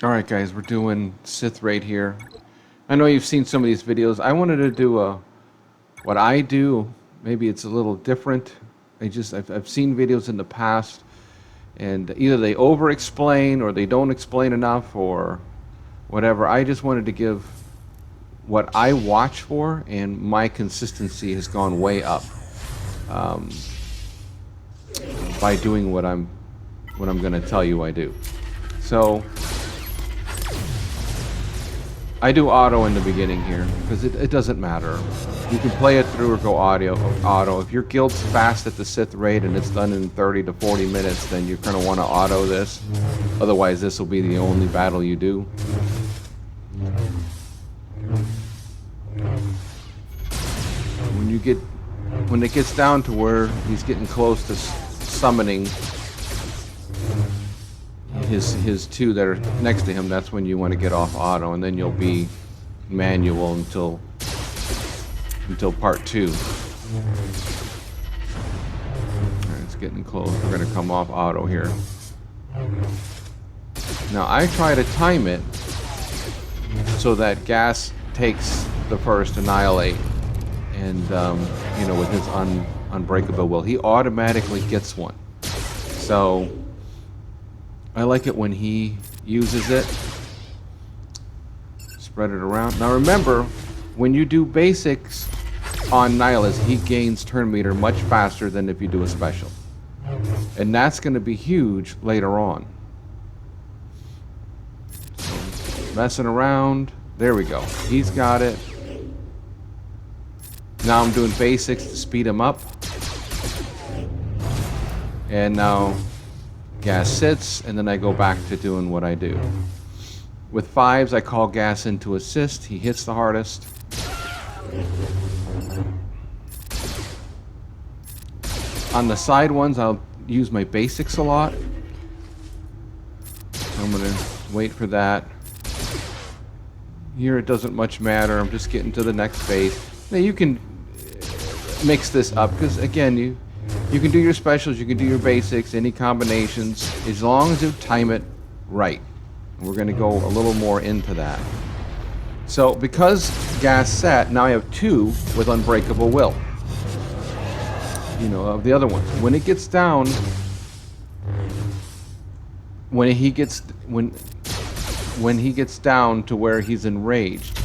Alright guys, we're doing Sith raid here. I know you've seen some of these videos. I wanted to do what I do. Maybe it's a little different. I've seen videos in the past, and either they over explain or they don't explain enough or whatever. I just wanted to give what I watch for, and my consistency has gone way up um, by doing what I'm going to tell you I do. So I do auto in the beginning here because it doesn't matter. You can play it through or go auto. If your guild's fast at the Sith raid and it's done in 30 to 40 minutes, then you're going to want to auto this. Otherwise, this will be the only battle you do. When it gets down to where he's getting close to summoning his two that are next to him, that's when you want to get off auto, and then you'll be manual until part 2. Alright, it's getting close. We're going to come off auto here. Now I try to time it so that Gas takes the first annihilate, and with his unbreakable will, he automatically gets one. So I like it when he uses it. Spread it around. Now remember, when you do basics on Nihilus, he gains turn meter much faster than if you do a special. And that's going to be huge later on. So, messing around. There we go. He's got it. Now I'm doing basics to speed him up. And now Gas sits, and then I go back to doing what I do. With 5s, I call Gas in to assist. He hits the hardest. On the side ones, I'll use my basics a lot. I'm going to wait for that. Here it doesn't much matter. I'm just getting to the next phase. Now you can mix this up, because again, you can do your specials, you can do your basics, any combinations, as long as you time it right. We're going to go a little more into that. So because Gas sat, now I have 2 with Unbreakable Will. Of the other ones. When it gets down, when he gets down to where he's enraged,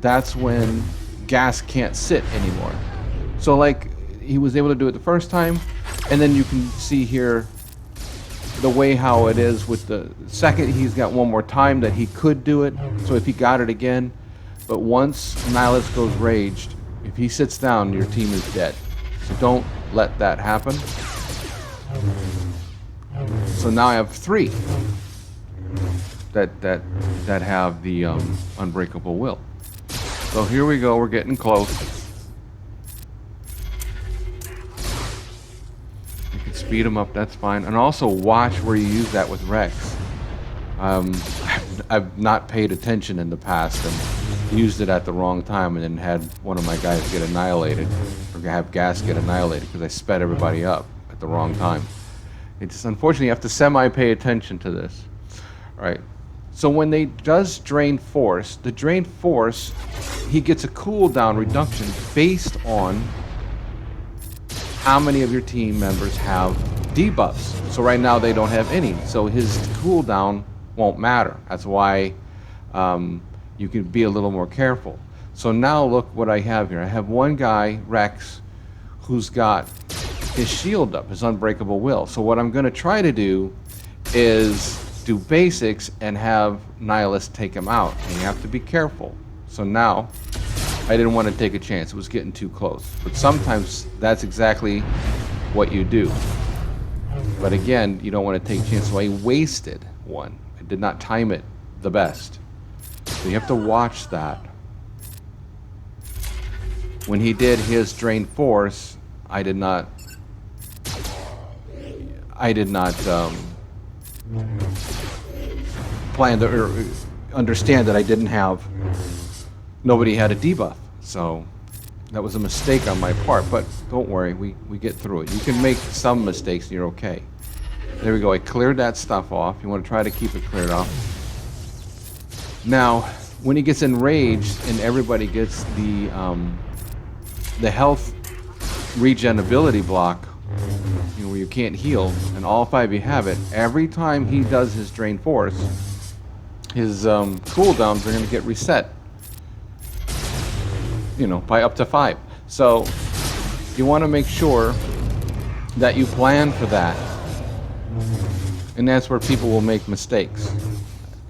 that's when Gas can't sit anymore. So like, he was able to do it the first time, and then you can see here the way how it is with the second. He's got one more time that he could do it, so if he got it again, but once Nihilus goes raged, if he sits down, your team is dead. So don't let that happen. So now I have 3 that have the Unbreakable Will. So here we go, we're getting close. Speed them up, that's fine. And also watch where you use that with Rex. I've not paid attention in the past and used it at the wrong time, and then had one of my guys get annihilated, or have Gas get annihilated because I sped everybody up at the wrong time. It's unfortunately, you have to semi-pay attention to this. All right. So when they does Drain Force, the Drain Force, he gets a cooldown reduction based on how many of your team members have debuffs. So right now they don't have any, so his cooldown won't matter. That's why you can be a little more careful. So now look what I have here. I have one guy, Rex, who's got his shield up, his Unbreakable Will. So what I'm going to try to do is do basics and have Nihilus take him out, and you have to be careful. So now I didn't want to take a chance. It was getting too close. But sometimes that's exactly what you do. But again, you don't want to take a chance. So I wasted one. I did not time it the best. So you have to watch that. When he did his Drain Force, I did not plan to or understand that I didn't have. Nobody had a debuff, so that was a mistake on my part, but don't worry, we get through it. You can make some mistakes and you're okay. There we go. I cleared that stuff off. You want to try to keep it cleared off. Now, when he gets enraged and everybody gets the health regen ability block, you know, where you can't heal, and all 5 of you have it, every time he does his drain force, his cooldowns are going to get reset, you know, by up to 5. So you want to make sure that you plan for that, and that's where people will make mistakes.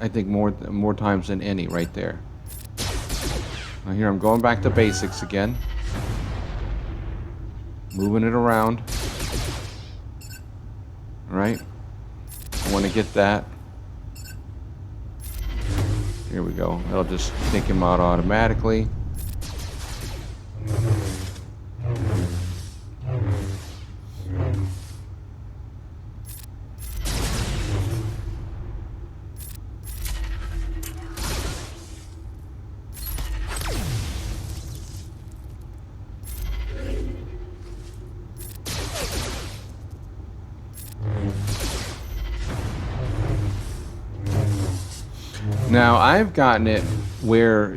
I think more times than any, right there. Now here I'm going back to basics again, moving it around. All right, I want to get that. Here we go. That'll just take him out automatically. Now I've gotten it where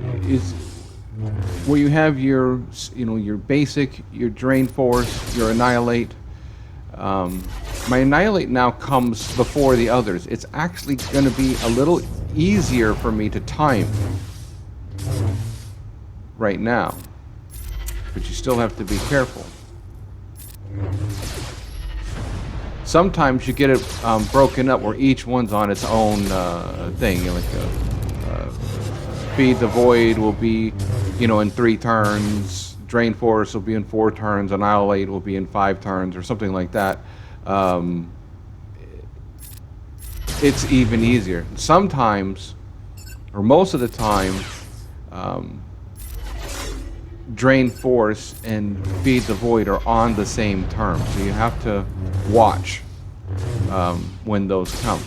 you have your, you know, your basic, your drain force, your annihilate. My annihilate now comes before the others. It's actually going to be a little easier for me to time right now, but you still have to be careful. Sometimes you get it broken up where each one's on its own thing. You know, like feed the void will be, you know, in 3 turns. Drain force will be in 4 turns. Annihilate will be in 5 turns, or something like that. It's even easier. Sometimes, or most of the time, drain force and feed the void are on the same term, so you have to watch when those come.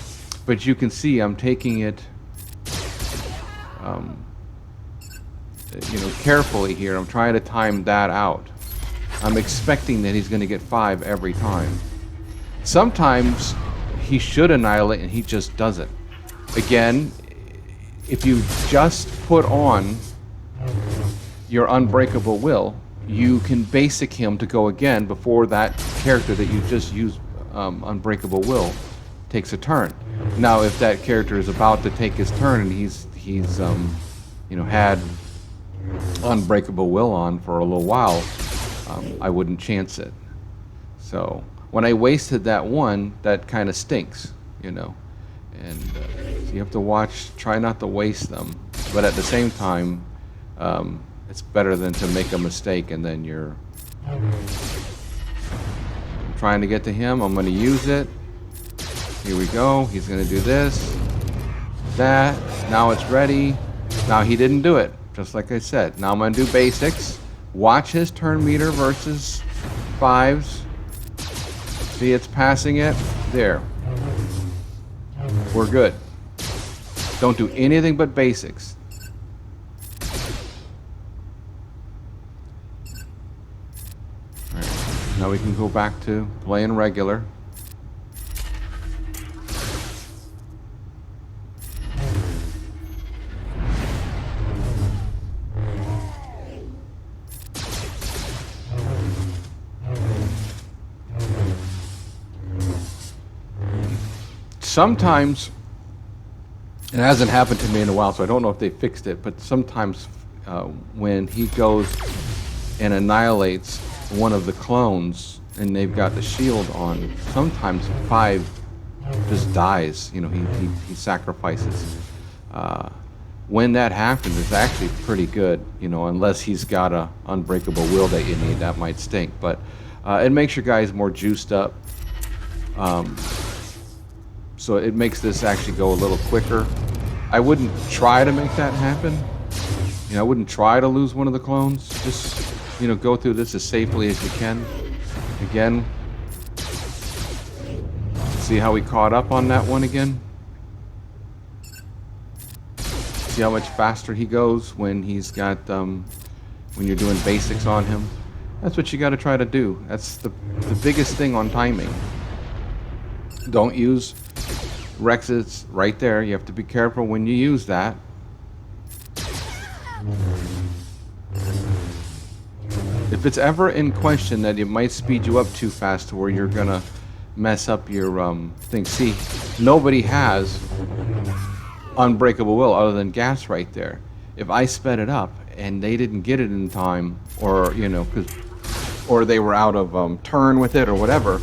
But you can see I'm taking it you know, carefully here. I'm trying to time that out. I'm expecting that he's going to get 5 every time. Sometimes he should annihilate and he just doesn't. Again, if you just put on your unbreakable will, you can basic him to go again before that character that you just used unbreakable will takes a turn. Now, if that character is about to take his turn and he's you know, had unbreakable will on for a little while, I wouldn't chance it. So when I wasted that one, that kind of stinks, you know. And so you have to watch, try not to waste them, but at the same time, it's better than to make a mistake and then you're trying to get to him. I'm going to use it. Here we go. He's going to do this, that. Now it's ready. Now he didn't do it, just like I said. Now I'm going to do basics. Watch his turn meter versus 5s. See, it's passing it. There. We're good. Don't do anything but basics. All right. Now we can go back to playing regular. Sometimes, it hasn't happened to me in a while, so I don't know if they fixed it, but sometimes when he goes and annihilates one of the clones and they've got the shield on, sometimes 5 just dies. You know, he sacrifices. When that happens, it's actually pretty good, you know, unless he's got a unbreakable will that you need. That might stink, but it makes your guys more juiced up. So it makes this actually go a little quicker. I wouldn't try to make that happen. You know, I wouldn't try to lose one of the clones. Just, you know, go through this as safely as you can. Again, see how we caught up on that one again? See how much faster he goes when he's got, when you're doing basics on him? That's what you got to try to do. That's the biggest thing on timing. Don't use Rex's right there. You have to be careful when you use that. If it's ever in question that it might speed you up too fast to where you're gonna mess up your thing. See, nobody has unbreakable will other than gas right there. If I sped it up and they didn't get it in time, or you know, or they were out of turn with it or whatever,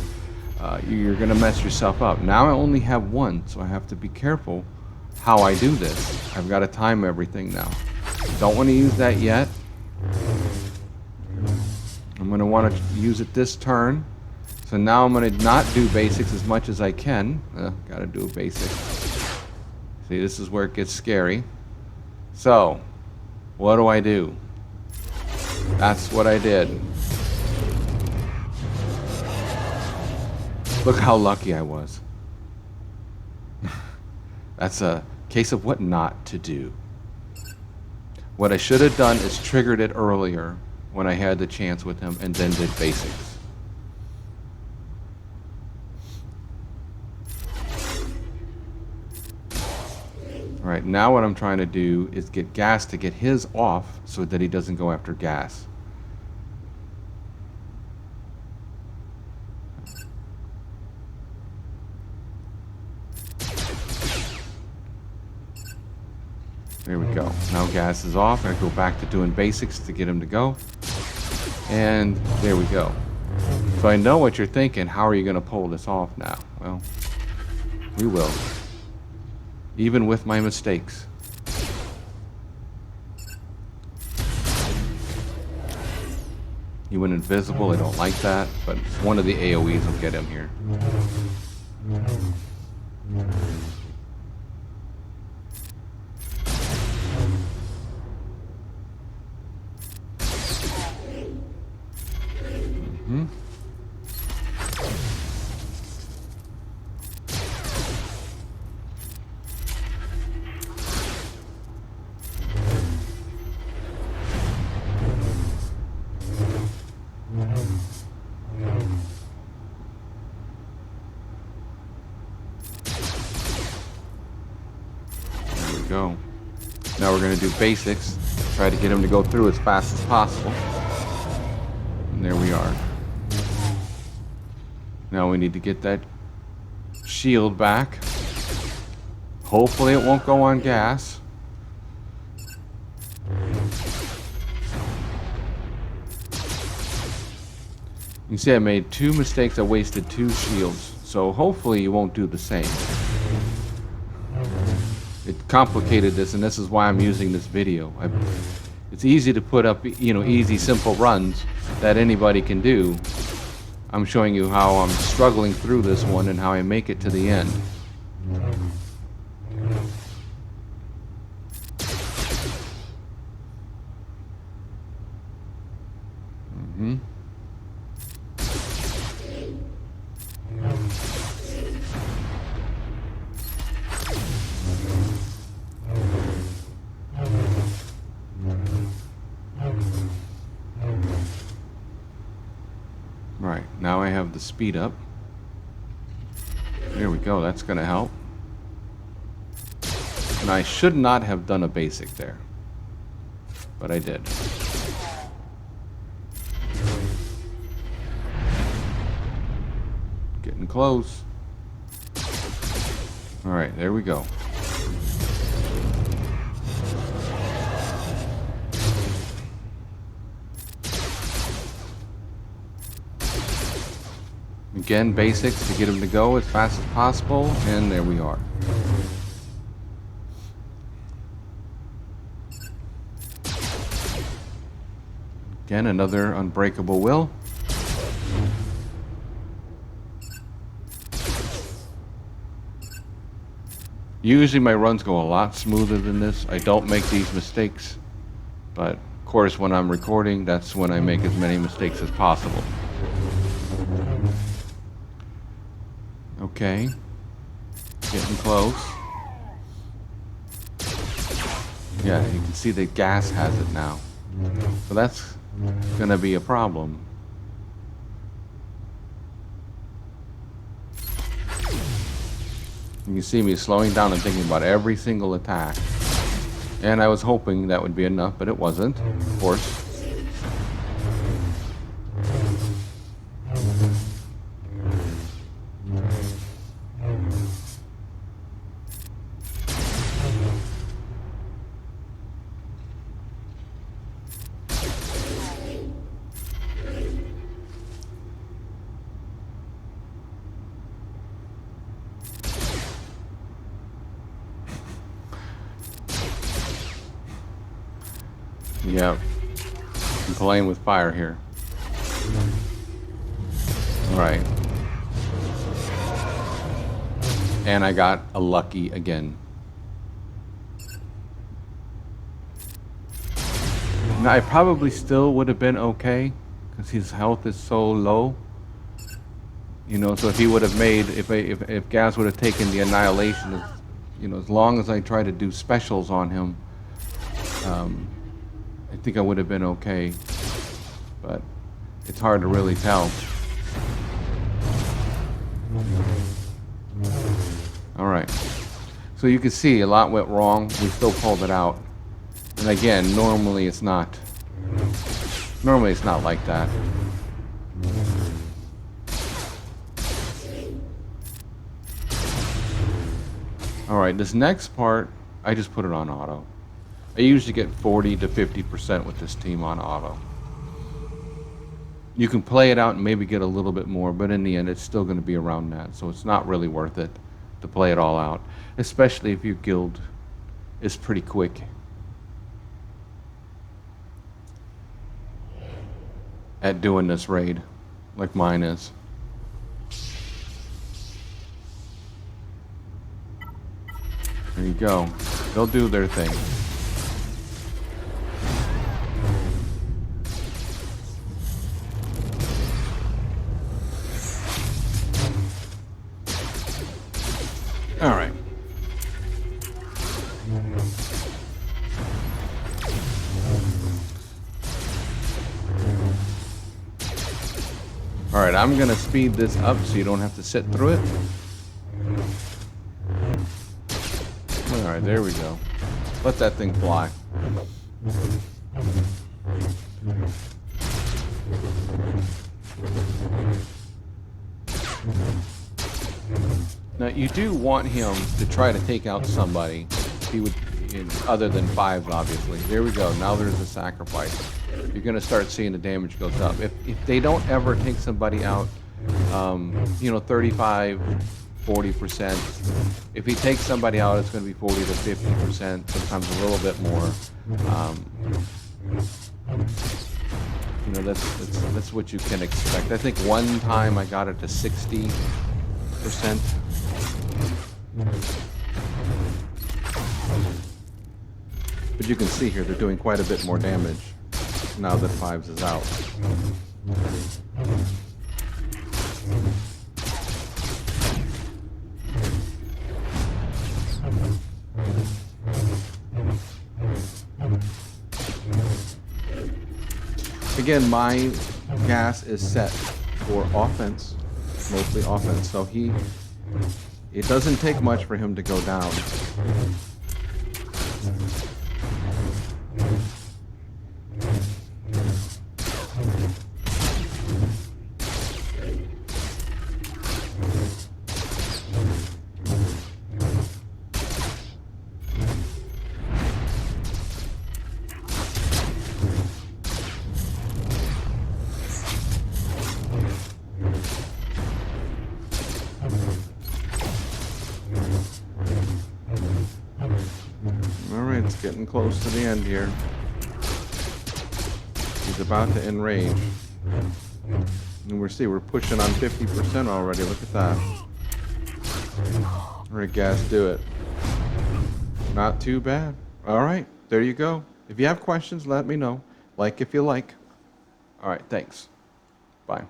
you're gonna mess yourself up. Now I only have one, so I have to be careful how I do this. I've got to time everything now. Don't want to use that yet. I'm going to want to use it this turn. So now I'm going to not do basics as much as I can. Got to do a basic. See, this is where it gets scary. So, what do? That's what I did. Look how lucky I was. That's a case of what not to do. What I should have done is triggered it earlier when I had the chance with him and then did basics. Alright, now what I'm trying to do is get gas to get his off so that he doesn't go after gas. There we go. Now gas is off. I go back to doing basics to get him to go. And there we go. So I know what you're thinking. How are you going to pull this off now? Well, we will. Even with my mistakes. He went invisible. I don't like that. But one of the AoEs will get him here. Go. Now we're going to do basics. Try to get him to go through as fast as possible. And there we are. Now we need to get that shield back. Hopefully it won't go on gas. You can see I made 2 mistakes. I wasted 2 shields. So hopefully you won't do the same. It complicated this, and this is why I'm using this video. It's easy to put up, you know, easy, simple runs that anybody can do. I'm showing you how I'm struggling through this one and how I make it to the end. Right, now I have the speed up. There we go, that's going to help. And I should not have done a basic there, but I did. Getting close. Alright, there we go. Again, basics to get him to go as fast as possible, and there we are. Again, another unbreakable will. Usually my runs go a lot smoother than this. I don't make these mistakes, but of course when I'm recording, that's when I make as many mistakes as possible. Okay, getting close. Yeah, you can see the gas has it now. So that's gonna be a problem. You see me slowing down and thinking about every single attack. And I was hoping that would be enough, but it wasn't, of course. Yep. I'm playing with fire here. Alright. And I got a lucky again. Now, I probably still would have been okay, because his health is so low. You know, so if he would have made, if Gas would have taken the annihilation, you know, as long as I try to do specials on him, I think I would have been okay, but it's hard to really tell. All right, so you can see a lot went wrong. We still pulled it out, and again, normally it's not like that. All right, this next part, I just put it on auto. I usually get 40 to 50% with this team on auto. You can play it out and maybe get a little bit more, but in the end, it's still going to be around that. So it's not really worth it to play it all out, especially if your guild is pretty quick. At doing this raid, like mine is. There you go. They'll do their thing. All right. All right, I'm gonna speed this up so you don't have to sit through it. All right, there we go. Let that thing fly. Now you do want him to try to take out somebody. He would, other than fives, obviously. There we go. Now there's a sacrifice. You're gonna start seeing the damage goes up. If they don't ever take somebody out, you know, 35, 40%. If he takes somebody out, it's gonna be 40 to 50%. Sometimes a little bit more. You know, that's what you can expect. I think one time I got it to 60%. But you can see here they're doing quite a bit more damage now that fives is out. Again, my gas is set for offense, mostly offense, so it doesn't take much for him to go down. Alright, it's getting close to the end here. He's about to enrage. And we're pushing on 50% already. Look at that. Alright, guys, do it. Not too bad. Alright, there you go. If you have questions, let me know. Like if you like. Alright, thanks. Bye.